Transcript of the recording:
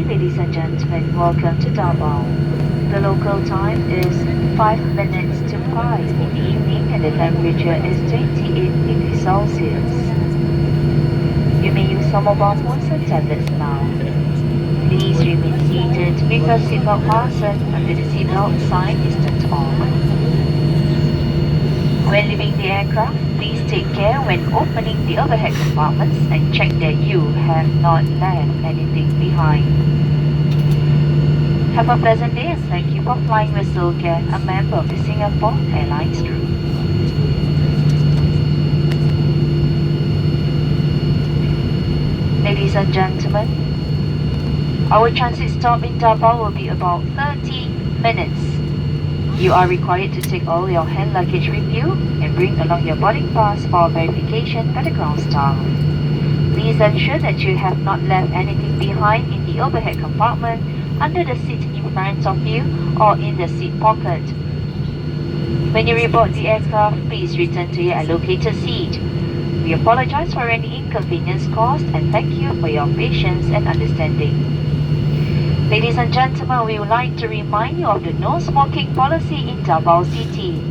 ladies and gentlemen. Welcome to DAVAO. The local time is 5 minutes to 5 in the evening and the temperature is 28 degrees Celsius. You may use some mobile phones and tablets now. Please remain seated with your seatbelt fastened until the seatbelt sign is turned on. When leaving the aircraft, please take care when opening the overhead compartments and check that you have not left anything behind. Have a pleasant day and thank you for flying with Silcare, a member of the Singapore Airlines Group. Ladies and gentlemen, our transit stop in DAVAO will be about 30 minutes. You are required to take all your hand luggage with you and bring along your boarding pass for verification by the ground staff. Please ensure that you have not left anything behind in the overhead compartment, under the seat in front of you, or in the seat pocket. When you reboard the aircraft, please return to your allocated seat. We apologize for any inconvenience caused and thank you for your patience and understanding. Ladies and gentlemen, we would like to remind you of the no smoking policy in DAVAO City.